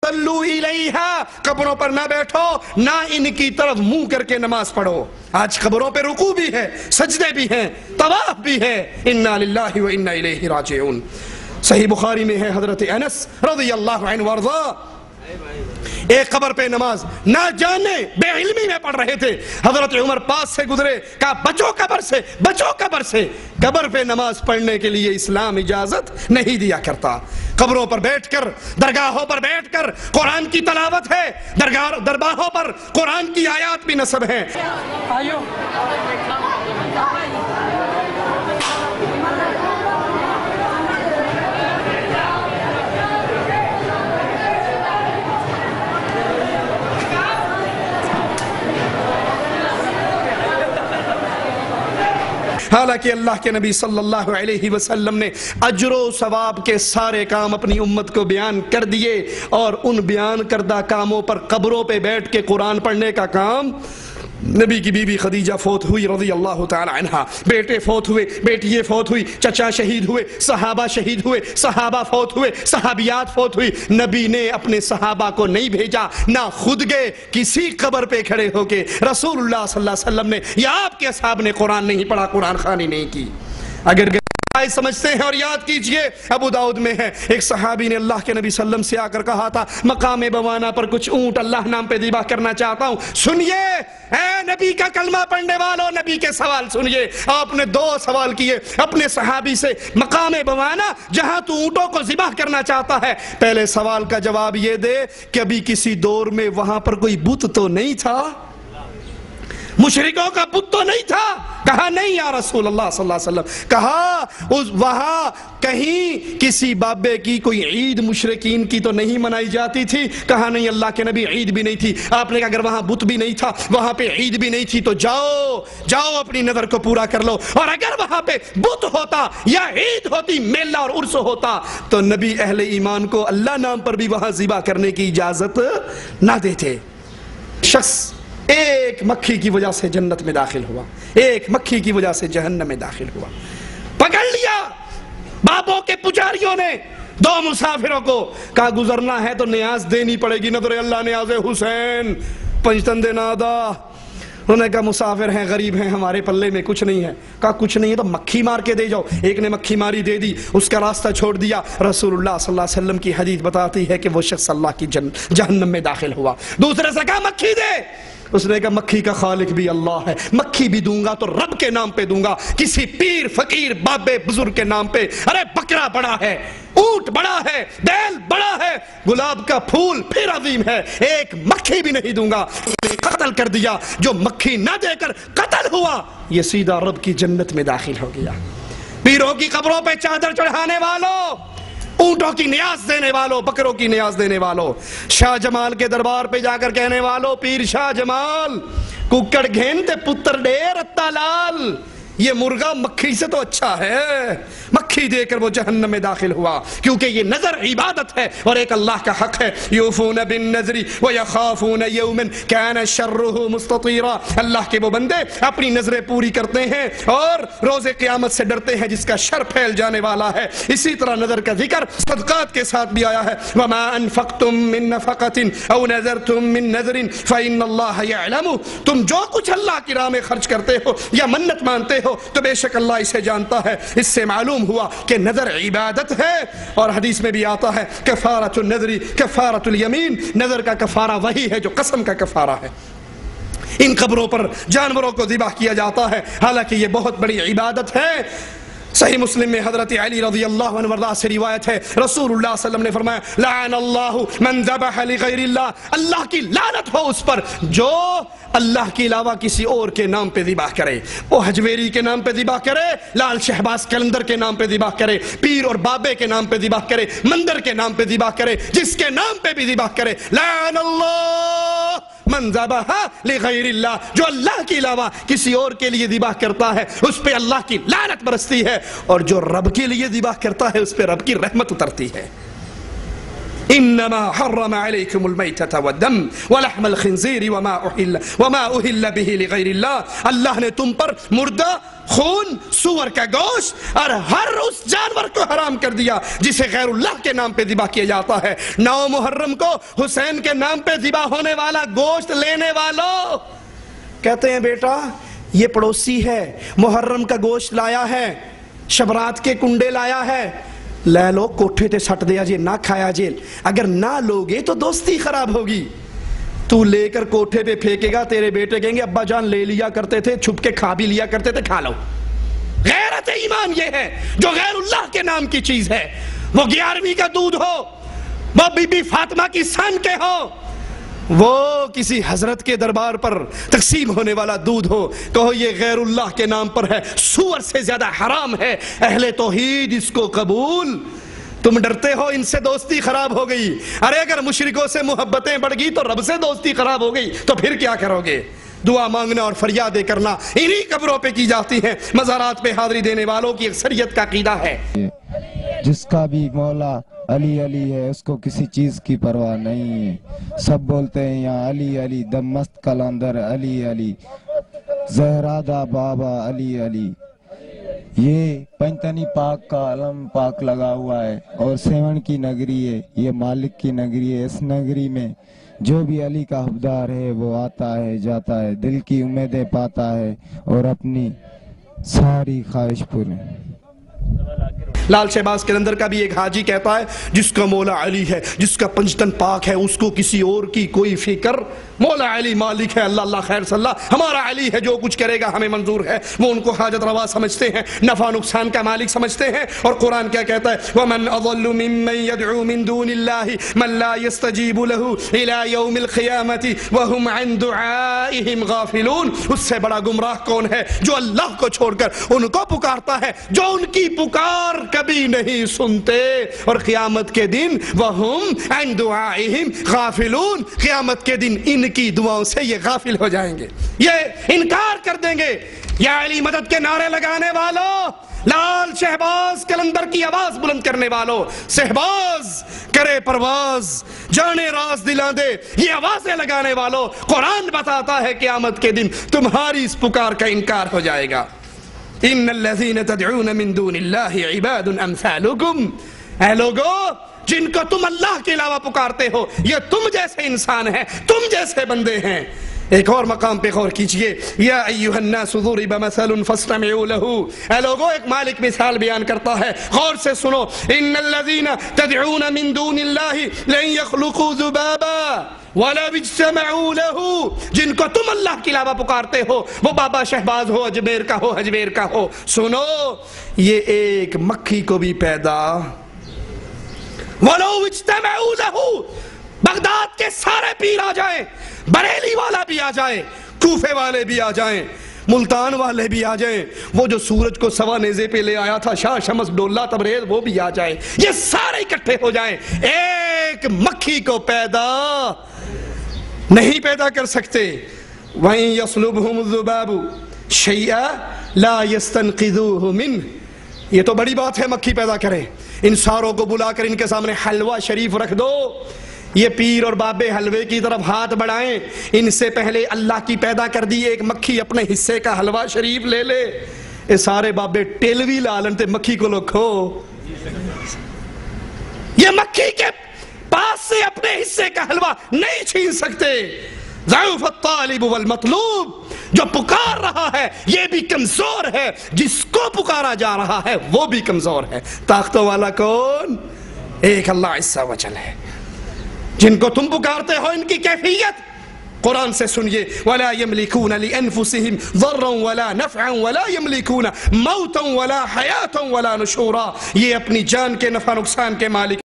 صلو الیہا، قبروں پر نہ بیٹھو، نہ ان کی طرف منہ کر کے نماز پڑھو۔ آج قبروں پہ رکوع بھی ہے، سجدے بھی ہیں، طواف بھی ہے۔ انا للہ و انا الیہ راجعون۔ صحیح بخاری میں ہے حضرت انس رضی اللہ عنہ وارضا ایک قبر پہ نماز نہ جانے بے علمی میں پڑھ رہے تھے، حضرت عمر پاس سے گزرے، کہا بچو قبر سے، بچو قبر سے۔ قبر پہ نماز پڑھنے کے لیے اسلام اجازت نہیں دیا کرتا۔ قبروں پر بیٹھ کر، درگاہوں پر بیٹھ کر قرآن کی تلاوت ہے، درباہوں پر قرآن کی آیات بھی نصب ہیں۔ حالانکہ اللہ کے نبی صلی اللہ علیہ وسلم نے اجر و ثواب کے سارے کام اپنی امت کو بیان کر دیے، اور ان بیان کردہ کاموں پر قبروں پہ بیٹھ کے قرآن پڑھنے کا کام، نبی کی بیوی خدیجہ فوت ہوئی رضی اللہ تعالی عنہ، بیٹے فوت ہوئے، بیٹیے فوت ہوئی، چچا شہید ہوئے، صحابہ شہید ہوئے، صحابہ فوت ہوئے، صحابیات فوت ہوئی۔ نبی نے اپنے صحابہ کو نہیں بھیجا، نہ خود گئے، کسی قبر پہ کھڑے ہو کے رسول اللہ صلی اللہ علیہ وسلم نے یا آپ کے اصحاب نے قرآن نہیں پڑھا، قرآن خوانی نہیں کی۔ اگر سمجھتے ہیں اور یاد کیجئے، ابو داؤد میں ہے ایک صحابی نے اللہ کے نبی صلی اللہ علیہ وسلم سے آ کر کہا تھا، مقام بوانا پر کچھ اونٹ اللہ نام پہ ذبح کرنا چاہتا ہوں، سنیے اے نبی کا کلمہ پڑھنے والوں، نبی کے سوال سنیے۔ آپ نے 2 سوال کیے اپنے صحابی سے، مقام بوانا جہاں تو اونٹوں کو ذبح کرنا چاہتا ہے، پہلے سوال کا جواب یہ دے کہ ابھی کسی دور میں وہاں پر کوئی بت تو نہیں تھا، مشرکوں کا بت تو نہیں تھا؟ کہا نہیں یا رسول اللہ صلی اللہ علیہ وسلم۔ کہا وہاں کہیں کسی بابے کی کوئی عید مشرکین کی تو نہیں منائی جاتی تھی؟ کہا نہیں اللہ کے نبی، عید بھی نہیں تھی۔ آپ نے کہا اگر وہاں بت بھی نہیں تھا، وہاں پہ عید بھی نہیں تھی، تو جاؤ اپنی نظر کو پورا کر لو، اور اگر وہاں پہ بت ہوتا یا عید ہوتی، میلہ اور عرس ہوتا، تو نبی اہل ایمان کو اللہ نام پر بھی وہاں ذبح کرنے کی اجازت نہ دیتے۔ شخص ایک مکھی کی وجہ سے جنت میں داخل ہوا، ایک مکھی کی وجہ سے جہنم میں داخل ہوا، پکڑ لیا بابوں کے پجاریوں نے 2 مسافروں کو، کہا گزرنا ہے تو نیاز دینی پڑے گی، نظر اللہ نیاز حسین پنجتندے نادا۔ انہوں نے کہا مسافر ہیں، غریب ہیں، ہمارے پلے میں کچھ نہیں ہے۔ کہا کچھ نہیں ہے تو مکھی مار کے دے جاؤ۔ ایک نے مکھی ماری، دے دی، اس کا راستہ چھوڑ دیا۔ رسول اللہ صلی اللہ علیہ وسلم کی حدیث بتاتی ہے کہ وہ شخص اللہ کی جہنم میں داخل ہوا۔ دوسرے سے کہا مکھی دے، اس نے کہا مکھی کا خالق بھی اللہ ہے، مکھی بھی دوں گا تو رب کے نام پہ دوں گا، کسی پیر فقیر بابے بزرگ کے نام پہ۔ ارے بکرا بڑا ہے، اونٹ بڑا ہے، بیل بڑا ہے، گلاب کا پھول پھر عظیم ہے، ایک مکھی بھی نہیں دوں گا۔ قتل کر دیا، جو مکھی نہ دے کر قتل ہوا یہ سیدھا رب کی جنت میں داخل ہو گیا۔ پیروں کی قبروں پہ چادر چڑھانے والوں، اونٹوں کی نیاز دینے والوں، بکروں کی نیاز دینے والوں، شاہ جمال کے دربار پہ جا کر کہنے والوں، پیر شاہ جمال ککڑ گھینتے پتر ڈیر اتا لال، یہ مرغا مکھی سے تو اچھا ہے۔ مکھی دے کر وہ جہنم میں داخل ہوا، کیونکہ یہ نظر عبادت ہے اور ایک اللہ کا حق ہے۔ یوفون بالنذر ویخافون یوما کان شرہ مستطیرا، اللہ کے وہ بندے اپنی نظریں پوری کرتے ہیں اور روز قیامت سے ڈرتے ہیں جس کا شر پھیل جانے والا ہے۔ اسی طرح نظر کا ذکر صدقات کے ساتھ بھی آیا ہے، وما انفقتم من نفقة او نذرتم من نذر فإن اللہ یعلم، تم جو کچھ اللہ کی راہ میں خرچ کرتے ہو یا منت مانتے ہو تو بے شک اللہ اسے جانتا ہے۔ اس سے معلوم ہوا کہ نظر عبادت ہے، اور حدیث میں بھی آتا ہے کفارۃ النذر کفارۃ الیمین، نظر کا کفارہ وہی ہے جو قسم کا کفارہ ہے۔ ان قبروں پر جانوروں کو ذبح کیا جاتا ہے، حالانکہ یہ بہت بڑی عبادت ہے۔ صحیح مسلم میں حضرت علی رضی اللہ عنہ وارضاہ سے روایت ہے، رسول اللہ صلی اللہ علیہ وسلم نے فرمایا لعن اللہ من ذبح لغیر اللہ، اللہ کی لعنت ہو اس پر جو اللہ کے علاوہ کسی اور کے نام پہ ذبح کرے، وہ حجویری کے نام پہ ذبح کرے، لال شہباز کلندر کے نام پہ ذبح کرے، پیر اور بابے کے نام پہ ذبح کرے، مندر کے نام پہ ذبح کرے، جس کے نام پہ بھی ذبح کرے، لعن اللہ من ذبح لغیر اللہ، جو اللہ کے علاوہ کسی اور کے لیے ذبح کرتا ہے اس پہ اللہ کی لعنت برستی ہے، اور جو رب کے لیے ذبح کرتا ہے اس پہ رب کی رحمت اترتی ہے۔ انما حرم علیکم المیتۃ والدم ولحم الخنزیر وما اہل به لغیر اللہ، اللہ نے تم پر مردہ، خون، سور کا گوشت اور ہر اس جانور کو حرام کر دیا جسے غیر اللہ کے نام پہ ذبح کیا جاتا ہے۔ 9 محرم کو حسین کے نام پہ ذبح ہونے والا گوشت لینے والوں کہتے ہیں بیٹا یہ پڑوسی ہے، محرم کا گوشت لایا ہے، شبرات کے کنڈے لایا ہے، لے لو کوٹھے تے سٹ دیا جے، نہ کھایا جے، اگر نہ لوگے تو دوستی خراب ہوگی۔ تو لے کر کوٹھے پہ پھینکے گا، تیرے بیٹے کہیں گے ابا جان لے لیا کرتے تھے، چھپ کے کھا بھی لیا کرتے تھے، کھا لو۔ غیرت ایمان یہ ہے جو غیر اللہ کے نام کی چیز ہے، وہ 11ویں کا دودھ ہو، وہ بی بی فاطمہ کی سن کے ہو، وہ کسی حضرت کے دربار پر تقسیم ہونے والا دودھ ہو، کہو یہ غیر اللہ کے نام پر ہے، سور سے زیادہ حرام ہے، اہل توحید اس کو قبول۔ تم ڈرتے ہو ان سے دوستی خراب ہو گئی، ارے اگر مشرکوں سے محبتیں بڑھ گئی تو رب سے دوستی خراب ہو گئی تو پھر کیا کرو گے؟ دعا مانگنا اور فریادیں کرنا انہی قبروں پہ کی جاتی ہیں، مزارات پہ حاضری دینے والوں کی اکثریت کا عقیدہ ہے۔ جس کا بھی مولا علی علی ہے اس کو کسی چیز کی پرواہ نہیں ہے، سب بولتے ہیں یہاں علی علی، دم مست کلندر علی علی، زہرادہ بابا علی علی۔ یہ پنجتنی پاک کا علم پاک لگا ہوا ہے اور سیون کی نگری ہے، یہ مالک کی نگری ہے۔ اس نگری میں جو بھی علی کا حبدار ہے وہ آتا ہے جاتا ہے، دل کی امیدیں پاتا ہے اور اپنی ساری خواہش پوری۔ لال شہباز قلندر کا بھی ایک حاجی کہتا ہے جس کا مولا علی ہے، جس کا پنجتن پاک ہے، اس کو کسی اور کی کوئی فکر، مولا علی مالک ہے، اللہ اللہ خیر صلی اللہ، ہمارا علی ہے، جو کچھ کرے گا ہمیں منظور ہے۔ وہ ان کو حاجت روا سمجھتے ہیں، نفع نقصان کا مالک سمجھتے ہیں، اور قرآن کیا کہتا ہے وَمَنْ أَضَلُّ مِمَّنْ يَدْعُو مِن دُونِ اللَّهِ مَنْ لَا يَسْتَجِيبُ لَهُ إِلَى يَوْمِ الْقِيَامَةِ وَهُمْ عَنْ دُعَائِهِمْ غَافِلُونَ۔ اس سے بڑا گمراہ کون ہے جو اللہ کو چھوڑ کر ان کو پکارتا ہے، جو ان کی پکار کبھی نہیں سنتے، اور قیامت کے دن وَهُمْ عَنْ دُعَائِهِمْ غَافِلُونَ، قیامت کے دن ان کی دعاؤں سے یہ غافل ہو جائیں گے، یہ انکار کر دیں گے۔ یا علی مدد کے نعرے لگانے والوں، لال شہباز قلندر کی آواز بلند کرنے والوں، شہباز کرے پرواز جانے راز دلا دے، یہ آوازیں لگانے والوں، قرآن بتاتا ہے قیامت کے دن تمہاری اس پکار کا انکار ہو جائے گا۔ ان الذین تدعون من دون اللہ عباد امثالکم، اے لوگو جن کو تم اللہ کے علاوہ پکارتے ہو یہ تم جیسے انسان ہیں، تم جیسے بندے ہیں۔ ایک اور مقام پہ غور کیجئے، یا ایھا الناس ضرب مثل فاستمعوا له، اے لوگو ایک مالک مثال بیان کرتا ہے، غور سے سنو۔ ان الذین تدعون من دون اللہ لن يخلقوا ذبابا وَلَوِ اجْتَمَعُوا لَهُ، جن کو تم اللہ کے علاوہ پکارتے ہو، وہ بابا شہباز ہو، اجمیر کا ہو، اجمیر کا ہو، سنو یہ ایک مکھی کو بھی پیدا وَلَوِ اجْتَمَعُوا لَهُ، بغداد کے سارے پیر آ جائیں، بریلی والا بھی آ جائے، کوفے والے بھی آ جائیں، ملتان والے بھی آ جائیں، وہ جو سورج کو سوا نیزے پہ لے آیا تھا شاہ شمس ڈولہ تبریز وہ بھی آ جائے، یہ سارے اکٹھے ہو جائیں، ایک مکھی کو پیدا نہیں پیدا کر سکتے۔ وَإِن يَصْلُبْهُمُ الذُّبَابُ شَيْئًا لَا يَسْتَنْقِذُوهُ مِنْهُ، یہ تو بڑی بات ہے مکھی پیدا کرے، ان ساروں کو بلا کر ان کے سامنے حلوہ شریف رکھ دو، یہ پیر اور بابے حلوے کی طرف ہاتھ بڑھائیں، ان سے پہلے اللہ کی پیدا کر دی ایک مکھی اپنے حصے کا حلوہ شریف لے لے، یہ سارے بابے ٹیلوی لالن تے مکھی کو لکھو، یہ مکھی کے پاس سے اپنے حصے کا حلوہ نہیں چھین سکتے۔ ضعف الطالب والمطلوب، جو پکار رہا ہے یہ بھی کمزور ہے، جس کو پکارا جا رہا ہے وہ بھی کمزور ہے۔ طاقتوں والا کون؟ ایک اللہ عز و جل ہے۔ جن کو تم پکارتے ہو ان کی کیفیت قرآن سے سنیے، وَلَا يَمْلِكُونَ لِأَنفُسِهِمْ ضَرًّا وَلَا نَفْعًا وَلَا يَمْلِكُونَ مَوْتًا وَلَا حَيَاةً وَلَا نُشُورًا، یہ اپنی جان کے نفع نقصان کے مالک